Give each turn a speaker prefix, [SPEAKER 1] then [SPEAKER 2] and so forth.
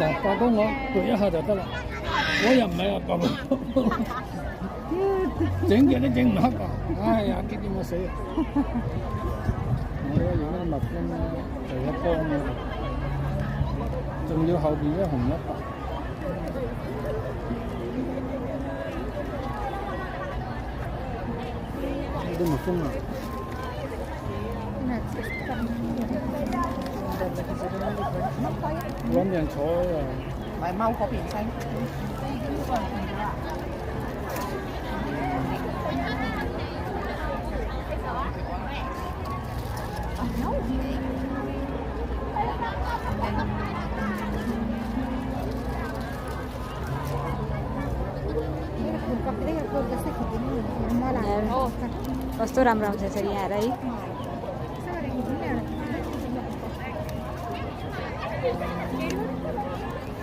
[SPEAKER 1] 嗱，發哥我攰一下就得啦，我又唔係話咁，整極都整唔黑㗎，哎呀，激到我死啊！我而家啲蜜蜂咧就一幫嘅，仲要後邊一紅一白。呢啲蜜蜂啊！揾人坐啊！
[SPEAKER 2] 咪踎嗰邊先。
[SPEAKER 3] कस्तो राम्रो आउँछ यसरी यहाँ है।